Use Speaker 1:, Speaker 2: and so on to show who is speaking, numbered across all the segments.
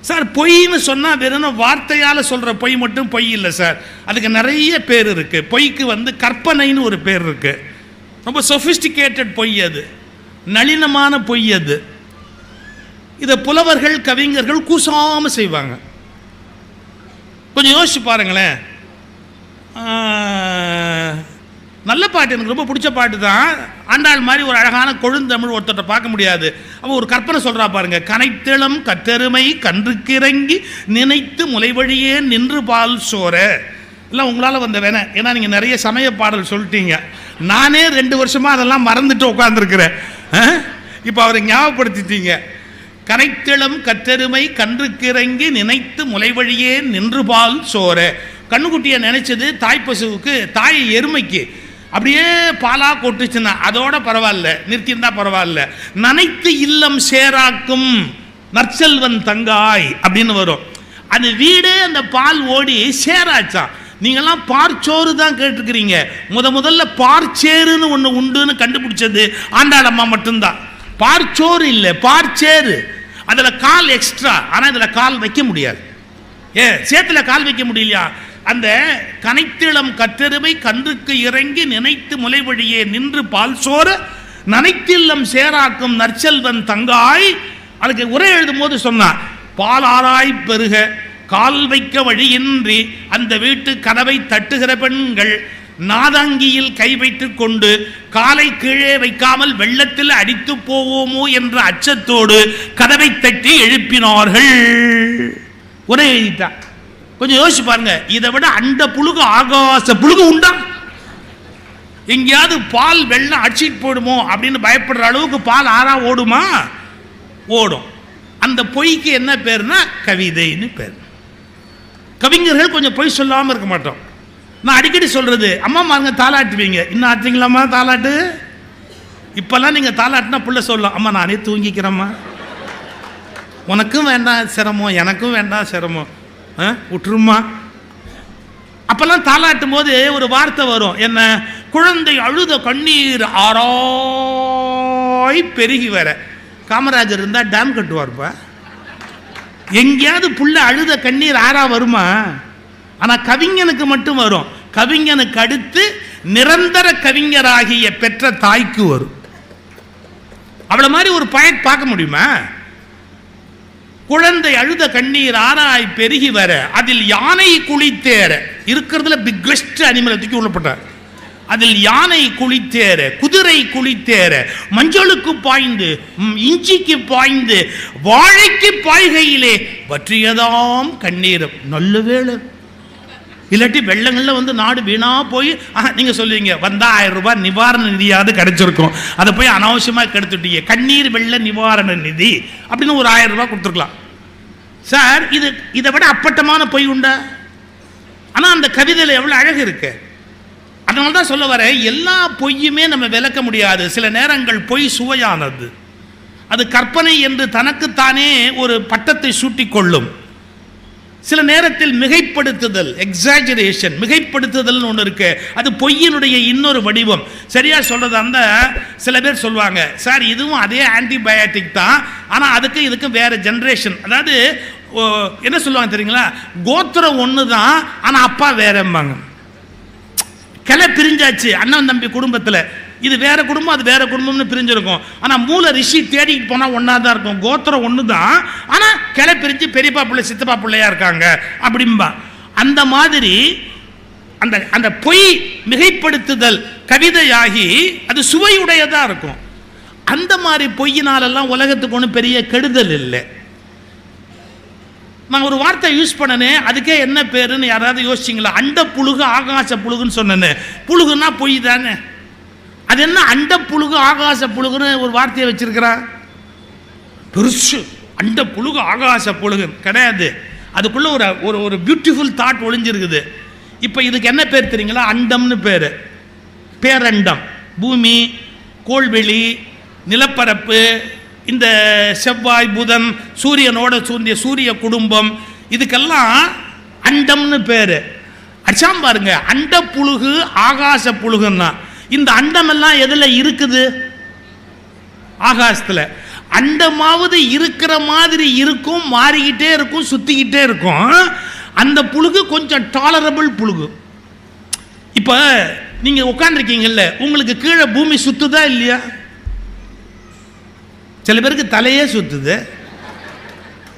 Speaker 1: Sir பொய்ன்னு சொன்னால் வெறும் வார்த்தையால் சொல்கிற பொய் மட்டும் பொய் இல்லை சார், அதுக்கு நிறைய பேர் இருக்குது. பொய்க்கு கற்பனைன்னு ஒரு பேர் இருக்குது. ரொம்ப சொஃபிஸ்டிகேட்டட் பொய், அது நளினமான பொய். அது இதை புலவர்கள் கவிஞர்கள் கூசாமல் செய்வாங்க. கொஞ்சம் யோசிச்சு பாருங்களேன். நல்ல பாட்டு, எனக்கு ரொம்ப பிடிச்ச பாட்டு தான். ஆண்டாள் மாதிரி ஒரு அழகான கொழுந்தமிழ் ஒருத்தட்ட பார்க்க முடியாது. அவன் ஒரு கற்பனை சொல்கிறா பாருங்க. கனைத்திளம் கற்றெருமை கன்றுக்கிறங்கி நினைத்து முலை வழியே நின்று பால் சோர. இல்லை உங்களால் வந்த வேணை, ஏன்னா நீங்கள் நிறைய சமய பாடல் சொல்லிட்டீங்க. நானே 2 வருஷமாக அதெல்லாம் மறந்துட்டு உட்காந்துருக்கிறேன். இப்போ அவரை ஞாபகப்படுத்திட்டீங்க. கனைத்திளம் கற்றெருமை கன்றுக்கிறங்கி நினைத்து முலை வழியே நின்று பால் சோர. கண்ணுக்குட்டியை நினைச்சது தாய் பசுவுக்கு, தாய் எருமைக்கு அப்படியே பாலா கொட்டுச்சுன்னா அதோட பரவாயில்ல, நிறுத்தியிருந்தா பரவாயில்ல. நனைத்து இல்லம் சேராக்கும் நற்செல்வன் தங்காய் அப்படின்னு வரும். அந்த வீடே அந்த பால் ஓடி சேராச்சான். நீங்கள்லாம் பார்ச்சோறு தான் கேட்டுருக்கிறீங்க. முதல்ல பார்ச்சேருன்னு ஒன்று உண்டுன்னு கண்டுபிடிச்சது ஆண்டாளம்மா மட்டும்தான். பார்ச்சோறு இல்லை, பார்ச்சேரு. அதில் கால் எக்ஸ்ட்ரா, ஆனால் இதில் கால் வைக்க முடியாது. சேத்துல கால் வைக்க முடியலையா? அந்த கனைத்திளம் கற்றெருமை கன்றுக்கு இறங்கி நினைத்து முலை வழியே நின்று பால் சோர நனைத்தில்லம் சேராக்கும் நற்செல்வன் தங்காய். அதுக்கு உரை எழுதும் போது சொன்னார், பாலாராய் பெருக கால் வைக்க வழியின்றி அந்த வீட்டு கதவை தட்டுகிற பெண்கள் நாதங்கியில் கை வைத்துக் கொண்டு காலை கீழே வைக்காமல் வெள்ளத்தில் அடித்து போவோமோ என்ற அச்சத்தோடு கதவை தட்டி எழுப்பினார்கள். உரை எழுதிட்டா. கொஞ்சம் யோசிச்சு பாருங்க. இதை விட அண்ட புழுகு ஆகாச புழுகு உண்டா? எங்கேயாவது பால் வெள்ளம் அடிச்சிட்டு போடுமோ அப்படின்னு பயப்படுற அளவுக்கு பால் ஆறா ஓடுமா? ஓடும். அந்த பொய்க்கு என்ன பேருனா கவிதைன்னு பேர். கவிஞர்கள் கொஞ்சம் பொய் சொல்லாமல் இருக்க மாட்டோம். நான் அடிக்கடி சொல்றது, அம்மா மாருங்க தாளாட்டுவீங்க, இன்னும் ஆட்டுறீங்களாம்மா தாளாட்டு? இப்பெல்லாம் நீங்க தாளாட்டுனா புள்ள சொல்லலாம், அம்மா நானே தூங்கிக்கிறேம்மா, உனக்கும் வேண்டாம் சிரமம் எனக்கும் வேண்டாம் சிரமம், விட்டுருமா. அப்பெல்லாம் தாளாட்டும் போது ஒரு வார்த்தை வரும், என்ன? குழந்தை அழுத கண்ணீர் ஆராய் பெருகி வர. காமராஜர் இருந்தா டேம் கட்டுவார்ப்பா. எங்கேயாவது புள்ள அழுத கண்ணீர் ஆறா வருமா? ஆனா கவிஞனுக்கு மட்டும் வரும். கவிஞனுக்கு அடுத்து நிரந்தர கவிஞராகிய பெற்ற தாய்க்கு வரும். அவ்வளவு மாதிரி ஒரு பயன் பார்க்க முடியுமா? குழந்தை அழுத கண்ணீர் ஆராய் பெருகி வர அதில் யானை குளித்தேற. இருக்கிறதுல பிக்கஸ்ட் அனிமல் தூக்கி உள்ளப்பட்டார். அதில் யானை குளித்தேற, குதிரை குளித்தேற, மஞ்சளுக்கு பாய்ந்து இஞ்சிக்கு பாய்ந்து வாழைக்கு பாய்கையிலே வற்றியதாம் கண்ணீரம். நல்ல வேளை, இல்லாட்டி வெள்ளங்கள்ல நாடு வீணா போய் நீங்க சொல்லுவீங்க வந்தா 1000 ரூபாய் நிவாரண நிதியாவது கிடைச்சிருக்கும், அதை போய் அனாவசியமா கெடுத்துட்டீங்க. கண்ணீர் வெள்ள நிவாரண நிதி அப்படின்னு ஒரு 1000 ரூபாய் கொடுத்துருக்கலாம் சார். இதை விட அப்பட்டமான பொய் உண்டா? ஆனா அந்த கவிதையில எவ்வளவு அழகு இருக்கு. அதனால தான் சொல்ல வர, எல்லா பொய்யுமே நம்ம விளக்க முடியாது. சில நேரங்கள் பொய் சுவையானது, அது கற்பனை என்று தனக்குத்தானே ஒரு பட்டத்தை சூட்டிக் கொள்ளும். சில நேரத்தில் மிகைப்படுத்துதல், எக்ஸாஜரேஷன், மிகைப்படுத்துதல் ஒன்று இருக்கு, அது பொய்யினுடைய இன்னொரு வடிவம். சரியா சொல்றது, அந்த சில பேர் சொல்லுவாங்க, சார் இதுவும் அதே ஆன்டிபயோட்டிக் தான், ஆனால் அதுக்கு இதுக்கு வேற ஜென்ரேஷன். அதாவது என்ன சொல்லுவாங்க தெரியுங்களா? கோத்திரம் ஒன்று தான், ஆனால் அப்பா வேறம்பாங்க. கிளை பிரிஞ்சாச்சு அண்ணன் தம்பி குடும்பத்தில், இது வேற குடும்பம் அது வேற குடும்பம்னு பிரிஞ்சிருக்கும். ஆனால் மூல ரிஷி தேடிட்டு போனால் ஒன்றா தான் இருக்கும். கோத்திரம் ஒன்று தான், ஆனால் கிளை பிரிஞ்சு பெரியப்பா பிள்ளை சித்தப்பா பிள்ளையா இருக்காங்க அப்படின்பா. அந்த மாதிரி அந்த அந்த பொய் மிகைப்படுத்துதல் கவிதையாகி அது சுவையுடையதாக இருக்கும். அந்த மாதிரி பொய்யினாலெல்லாம் உலகத்துக்கு ஒன்றும் பெரிய கெடுதல் இல்லை. நான் ஒரு வார்த்தை யூஸ் பண்ணனே, அதுக்கே என்ன பேருன்னு யாராவது யோசிச்சிங்களா? அண்ட புழுகு ஆகாச புழுகுன்னு சொன்னேன்னு. புழுகுன்னா பொய் தானே, அது என்ன அண்ட புழுகு ஆகாச புழுகுன்னு ஒரு வார்த்தையை வச்சிருக்கிறா? பெருசு அண்ட புழுகு ஆகாச புழுகு கிடையாது. அதுக்குள்ள ஒரு ஒரு பியூட்டிஃபுல் தாட் ஒளிஞ்சிருக்குது. இப்போ இதுக்கு என்ன பேர் தெரியுங்களா? அண்டம்னு பேர். பேரண்டம், பூமி, கோள்வெளி, நிலப்பரப்பு, இந்த செவ்வாய் புதன் சூரியனோட சூழ்ந்திய சூரிய குடும்பம், இதுக்கெல்லாம் அண்டம்னு பேரு. அடிச்சாம் பாருங்க, அண்ட புழுகு ஆகாச புழுகுன்னா இந்த அண்டம் எல்லாம் எதுல இருக்குது? ஆகாசத்துல. அண்டமாவது இருக்கிற மாதிரி இருக்கும், மாறிக்கிட்டே இருக்கும், சுத்திக்கிட்டே இருக்கும். அந்த புழுகு கொஞ்சம் டாலரபிள் புழுகு. இப்ப நீங்க உட்கார்ந்துருக்கீங்கல்ல, உங்களுக்கு கீழே பூமி சுத்துதா இல்லையா? சில பேருக்கு தலையே சுத்துது.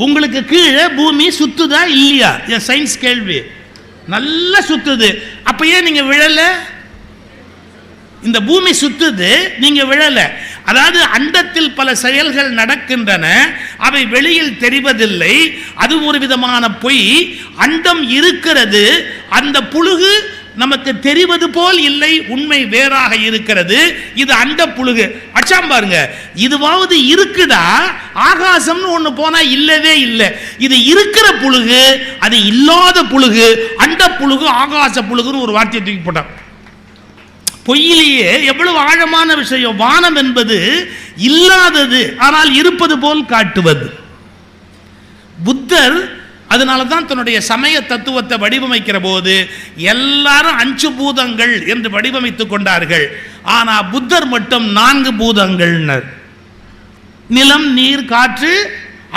Speaker 1: உங்களுக்கு கீழே பூமி சுத்துதா இல்லையா? சயின்ஸ் கேள்வி. நல்லா சுத்துது. அப்ப ஏன் நீங்க விழல? இந்த பூமி சுத்துது, நீங்க விழல. அதாவது அண்டத்தில் பல செயல்கள் நடக்கின்றன, அவை வெளியில் தெரிவதில்லை. அது ஒரு விதமான பொய். அண்டம் இருக்கிறது, அந்த புழுகு நமக்கு தெரிவது போல் இல்லை, உண்மை வேறாக இருக்கிறது. இது அண்ட புழுகு. அச்சாம் பாருங்க, இதுவாவது இருக்குதா? ஆகாசம்னு ஒண்ணு போனா இல்லவே இல்லை. இது இருக்கிற புழுகு, அது இல்லாத புழுகு. அண்ட புழுகு, ஆகாச புழுகுன்னு ஒரு வார்த்தையை தூக்கி போட்டான். பொய்யிலேயே எவ்வளவு ஆழமான விஷயம். வானம் என்பது இல்லாதது, ஆனால் இருப்பது போல் காட்டுவது. புத்தர் அதனால தான் தன்னுடைய சமய தத்துவத்தை வடிவமைக்கிற போது எல்லாரும் 5 பூதங்கள் என்று வடிவமைத்துக் கொண்டார்கள். ஆனா புத்தர் மட்டும் 4 பூதங்கள். நிலம், நீர், காற்று,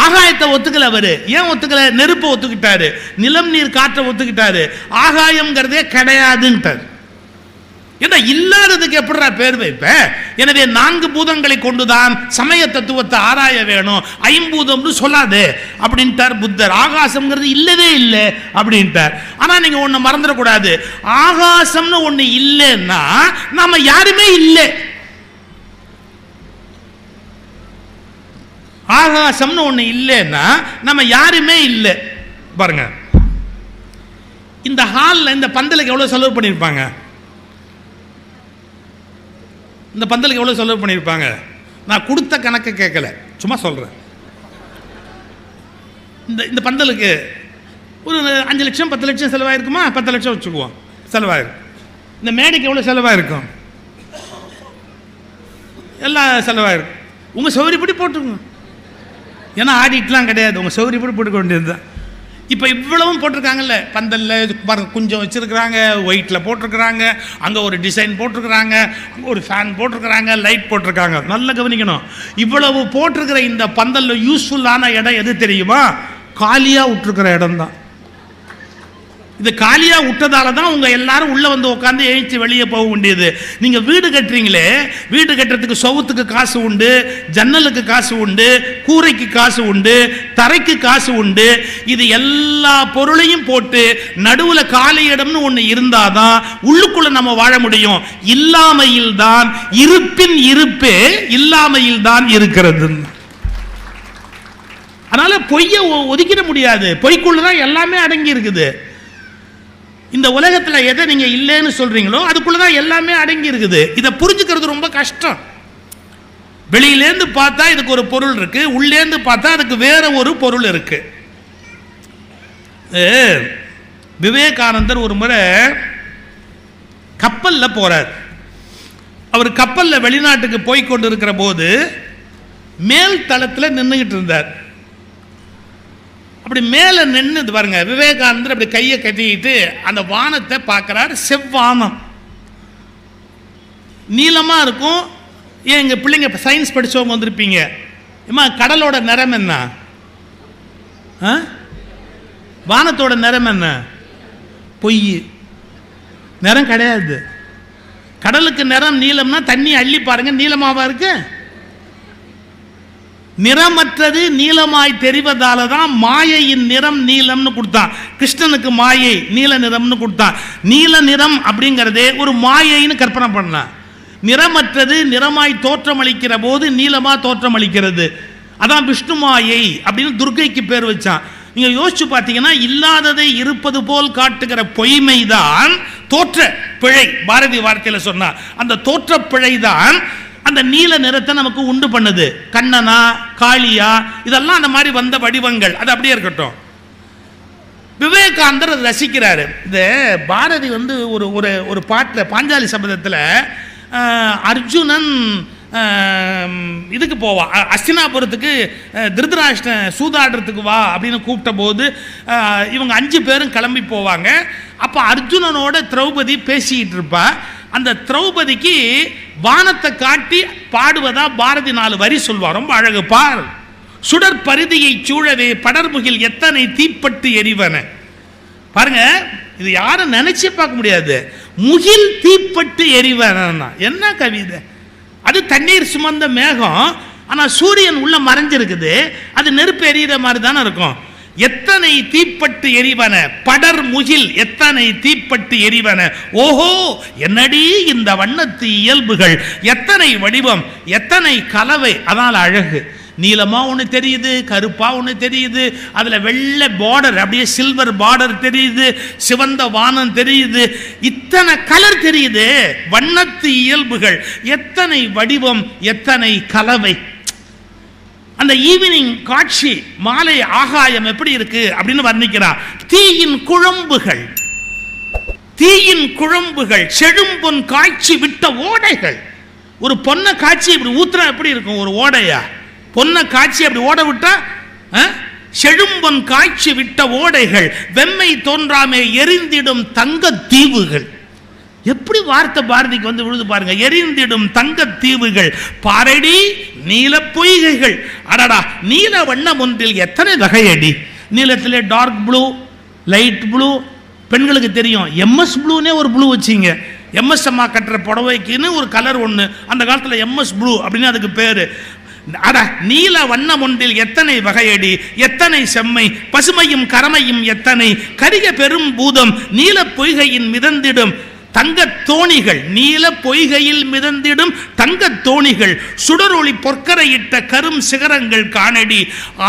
Speaker 1: ஆகாயத்தை ஒத்துக்கல. அவரு ஏன் ஒத்துக்கல? நெருப்பை ஒத்துக்கிட்டாரு, நிலம், நீர், காற்றை ஒத்துக்கிட்டாரு. ஆகாயம்ங்கிறதே கிடையாதுன்ட்டார். ஏன்னா இல்லாததுக்கு எப்படா பேர் வைப்ப? எனவே 4 பூதங்களை கொண்டுதான் சமய தத்துவத்தை ஆராய வேணும். 5 பூதம்னு சொல்லாது அப்படின்ட்டார் புத்தர். ஆகாசம்ங்கிறது இல்லவே இல்லை அப்படின்ட்டார். ஆனா நீங்க ஒண்ணு மறந்துடக்கூடாது, ஆகாசம்னு ஒண்ணு இல்லைன்னா நாம யாருமே இல்லை. ஆகாசம்னு ஒண்ணு இல்லைன்னா நம்ம யாருமே இல்லை. பாருங்க, இந்த ஹால்ல இந்த பந்தலுக்கு எவ்வளவு செலவு பண்ணியிருப்பாங்க? இந்த பந்தலுக்கு எவ்வளவு செலவு பண்ணியிருப்பாங்க? நான் கொடுத்த கணக்கு கேட்கல, சும்மா சொல்றேன். இந்த பந்தலுக்கு ஒரு 5 லட்சம் 10 லட்சம் செலவாயிருக்குமா? 10 லட்சம் வச்சுக்குவோம் செலவாயிருக்கும். இந்த மேடைக்கு எவ்வளவு செலவாயிருக்கும்? எல்லாம் செலவாயிருக்கும். உங்க சௌகரியப்படி போட்டுங்க. ஏன்னா ஆடிட்லாம் கிடையாது, உங்க சௌகரியப்படி போட்டுக்க வேண்டியதுதான். இப்போ இவ்வளவும் போட்டிருக்காங்கல்ல, பந்தலில் கொஞ்சம் வச்சுருக்குறாங்க, ஒயிட்டில் போட்டிருக்கிறாங்க, அங்கே ஒரு டிசைன் போட்டிருக்கிறாங்க, அங்கே ஒரு ஃபேன் போட்டிருக்கிறாங்க, லைட் போட்டிருக்காங்க. நல்லா கவனிக்கணும். இவ்வளவு போட்டிருக்கிற இந்த பந்தலில் யூஸ்ஃபுல்லான இடம் எது தெரியுமா? காலியாக விட்டுருக்கிற இடம் தான். இது காலியா விட்டதால தான் உங்க எல்லாரும் உள்ள வந்து உட்காந்து எழுச்சி வெளியே போக வேண்டியது. நீங்க வீடு கட்டுறீங்களே, வீடு கட்டுறதுக்கு சவுத்துக்கு காசு உண்டு, ஜன்னலுக்கு காசு உண்டு, கூரைக்கு காசு உண்டு, தரைக்கு காசு உண்டு. இது எல்லா பொருளையும் போட்டு நடுவுல காலி இடம்னு ஒண்ணு இருந்தாதான் உள்ளுக்குள்ள நம்ம வாழ முடியும். இல்லாமையில் தான் இருப்பின் இருப்பே இல்லாமையில் தான் இருக்கிறது. அதனால பொய்யை ஒதுக்கிட முடியாது. பொய்க்குள்ளதான் எல்லாமே அடங்கி இருக்குது. இந்த உலகத்தில் எதை நீங்க இல்லைன்னு சொல்றீங்களோ அதுக்குள்ளதான் எல்லாமே அடங்கி இருக்குது. இதை புரிஞ்சுக்கிறது ரொம்ப கஷ்டம். வெளியிலேருந்து பார்த்தா இதுக்கு ஒரு பொருள் இருக்கு, உள்ளேந்து பார்த்தா அதுக்கு வேற ஒரு பொருள் இருக்கு. விவேகானந்தர் ஒரு முறை கப்பல்ல போறார். அவர் கப்பல்ல வெளிநாட்டுக்கு போய் கொண்டு இருக்கிற போது மேல் தளத்தில் நின்றுகிட்டு இருந்தார். அப்படி மேலே நின்று பாருங்க, விவேகானந்தர் அப்படி கையை கட்டிக்கிட்டு அந்த வானத்தை பார்க்கிறார். செவ்வானம் நீளமா இருக்கும். ஏன் எங்க பிள்ளைங்க சயின்ஸ் படிச்சவங்க வந்திருப்பீங்க, ஏமா கடலோட நிறம் என்ன? வானத்தோட நிறம் என்ன? பொய், நிறம் கிடையாது. கடலுக்கு நிறம் நீளம்னா தண்ணி அள்ளி பாருங்க, நீளமாவா இருக்கு? நிறமற்றது நீலமாய் தெரிவதால தான் மாயையின் நிறம் நீலம்னு கொடுத்தான். கிருஷ்ணனுக்கு மாயை நீல நிறம்னு கொடுத்தான். நீல நிறம் அப்படிங்கிறதே ஒரு மாயைன்னு கற்பனை பண்ணலாம். நிறமற்றது நிறமாய் தோற்றமளிக்கிற போது நீலமா தோற்றமளிக்கிறது. அதான் விஷ்ணு மாயை அப்படின்னு துர்க்கைக்கு பேர் வச்சான். நீங்க யோசிச்சு பார்த்தீங்கன்னா இல்லாததை இருப்பது போல் காட்டுகிற பொய்மைதான் தோற்ற பிழை. பாரதி வார்த்தையில சொன்னா அந்த தோற்ற பிழைதான் அந்த நீல நிறத்தை நமக்கு உண்டு பண்ணுது. கண்ணனா காளியா இதெல்லாம் அந்த மாதிரி வந்த வடிவங்கள். அது அப்படியே இருக்கட்டும். விவேகானந்தர் ரசிக்கிறாரு. இந்த பாரதி வந்து ஒரு ஒரு பாட்டில் பாஞ்சாலி சபதத்தில் அர்ஜுனன் இதுக்கு போவா, அஸ்தினாபுரத்துக்கு திருதராஷ்டிரன் சூதாடுறதுக்கு வா அப்படின்னு கூப்பிட்ட போது இவங்க 5 பேரும் கிளம்பி போவாங்க. அப்போ அர்ஜுனனோட திரௌபதி பேசிக்கிட்டு இருப்பா. அந்த திரௌபதிக்கு வானத்தை காட்டி பாடுவதா பாரதி 4 வரி சொல்வார். ரொம்ப அழகு. பார் சுடர் பரிதியை சூழவே படர்முகில் எத்தனை தீப்பட்டு எரிவன. பாருங்க, இது யாரும் நினைச்சே பார்க்க முடியாது. முகில் தீப்பட்டு எரிவன என்ன கவிதை! அது தண்ணீர் சுமந்த மேகம், ஆனா சூரியன் உள்ள மறைஞ்சிருக்குது. அது நெருப்பு எரியிற மாதிரி தானே இருக்கும். எத்தனை தீப்பட்டு எரிவன படர் முகில் எத்தனை தீப்பட்டு எரிவன. ஓஹோ, என்னடி இந்த வண்ணத்து இயல்புகள், எத்தனை வடிவம், எத்தனை கலவை. அதனால அழகு. நீலமா ஒன்று தெரியுது, கருப்பா ஒன்று தெரியுது, அதுல வெள்ளை பார்டர், அப்படியே சில்வர் பார்டர் தெரியுது, சிவந்த வானம் தெரியுது, இத்தனை கலர் தெரியுது. வண்ணத்து இயல்புகள், எத்தனை வடிவம், எத்தனை கலவை. அந்த ஈவினிங் காட்சி, மாலை ஆகாயம் எப்படி இருக்கு அப்படின்னு வர்ணிக்கிறார். தீயின் குழம்புகள், தீயின் குழம்புகள், செழும்பொன் காய்ச்சி விட்ட ஓடைகள். ஒரு பொன்னை காய்ச்சி இப்படி ஊத்துறா எப்படி இருக்கும் ஒரு ஓடையா? பொன்னை காய்ச்சி அப்படி ஓட விட்டா செழும்பொன் காய்ச்சி விட்ட ஓடைகள், வெம்மை தோன்றாமே எரிந்திடும் தங்க தீவுகள். எப்படி வார்த்தை பாரதிக்கு வந்து விழுது பாருங்க. எரிந்திடும் தங்க தீவுகள், பாரடி நீல பொய்கைகள். அடடா, நீல வண்ணம் ஒன்றில் எத்தனை வகையடி. நீலத்திலே டார்க் ப்ளூ, லைட் ப்ளூ, பெண்களுக்கு தெரியும் எம்எஸ் ப்ளூனே ஒரு ப்ளூ வச்சிங்க. எம்எஸ் அம்மா கட்டுற புடவைக்குன்னு ஒரு கலர் ஒன்று, அந்த காலத்தில் எம்எஸ் ப்ளூ அப்படின்னு அதுக்கு பேரு. அட, நீல வண்ணம் ஒன்றில் எத்தனை வகையடி, எத்தனை செம்மை, பசுமையும் கரமையும் எத்தனை, கரிய பெரும் பூதம், நீல பொய்கையின் மிதந்திடும் தங்க தோணிகள், நீல பொய்கையில் மிதந்திடும் தங்க தோணிகள், சுடரொளி பொற்கரையிட்ட கரும் சிகரங்கள் காணடி,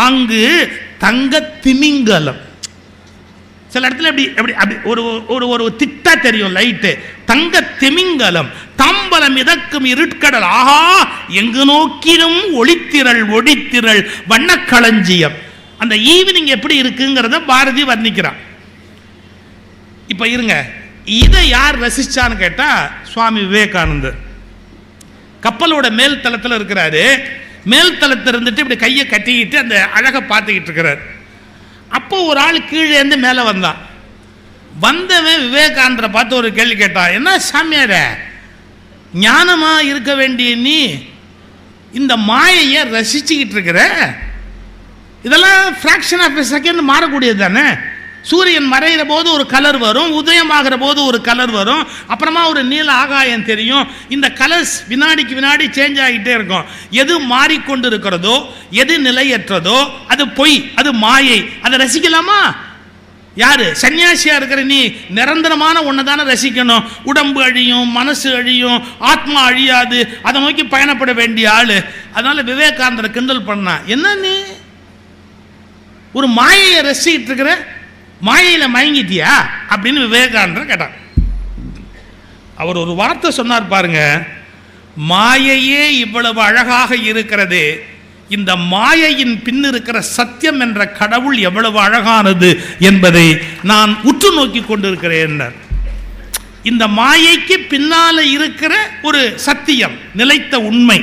Speaker 1: ஆங்கு தங்க திமிங்கலம். சில இடத்துல எப்படி எப்படி அப்படி ஒரு ஒரு ஒரு திட்டா தெரியும் லைட்டு. தங்க திமிங்கலம், தாம்பலம் மிதக்கும் இருட்கடல், ஆஹா எங்கு நோக்கினும் ஒளித்திரள் ஒளித்திரள் வண்ணக்களஞ்சியம். அந்த ஈவினிங் எப்படி இருக்குங்கிறத பாரதி வர்ணிக்கிறான். இப்ப இருங்க, இதை யார் ரசிச்சான்னு கேட்டா சுவாமி விவேகானந்தர். கப்பலோட மேல் தளத்தில் இருக்கிறாரு. மேல் தளத்தில் இருந்துட்டு இப்படி கையை கட்டிக்கிட்டு அந்த அழகை பார்த்துக்கிட்டு இருக்கிறார். அப்போ ஒரு ஆள் கீழே இருந்து மேலே வந்தான். வந்தவன் விவேகானந்தரை பார்த்து ஒரு கேள்வி கேட்டான். என்ன சாமியார, ஞானமா இருக்க வேண்டிய நீ இந்த மாயையை ரசிச்சுக்கிட்டு இருக்கிற? இதெல்லாம் ஃப்ராக்ஷன் ஆஃப் எ செகண்ட் மாறக்கூடியது தானே. சூரியன் மறைகிற போது ஒரு கலர் வரும், உதயமாகிற போது ஒரு கலர் வரும், அப்புறமா ஒரு நீல ஆகாயம் தெரியும். இந்த கலர்ஸ் வினாடிக்கு வினாடி சேஞ்ச் ஆகிட்டே இருக்கும். எது மாறிக்கொண்டு இருக்கிறதோ, எது நிலையற்றதோ அது பொய், அது மாயை. அதை ரசிக்கலாமா? யாரு சன்னியாசியா இருக்கிற நீ நிரந்தரமான ஒன்று தானே ரசிக்கணும். உடம்பு அழியும், மனசு அழியும், ஆத்மா அழியாது, அதை நோக்கி பயணப்பட வேண்டிய ஆளு. அதனால விவேகானந்தரை கிண்டல் பண்ணா, என்ன நீ ஒரு மாயையை ரசிக்கிட்டு இருக்கிற, மாயையில மயங்கிட்டியா அப்படின்னு விவேகானந்தர் கேட்டார். அவர் ஒரு வார்த்தை சொன்னார் பாருங்க, மாயையே இவ்வளவு அழகாக இருக்கிறது, இந்த மாயையின் பின் இருக்கிற சத்தியம் என்ற கடவுள் எவ்வளவு அழகானது என்பதை நான் உற்று நோக்கி கொண்டிருக்கிறேன். இந்த மாயைக்கு பின்னால இருக்கிற ஒரு சத்தியம், நிலைத்த உண்மை,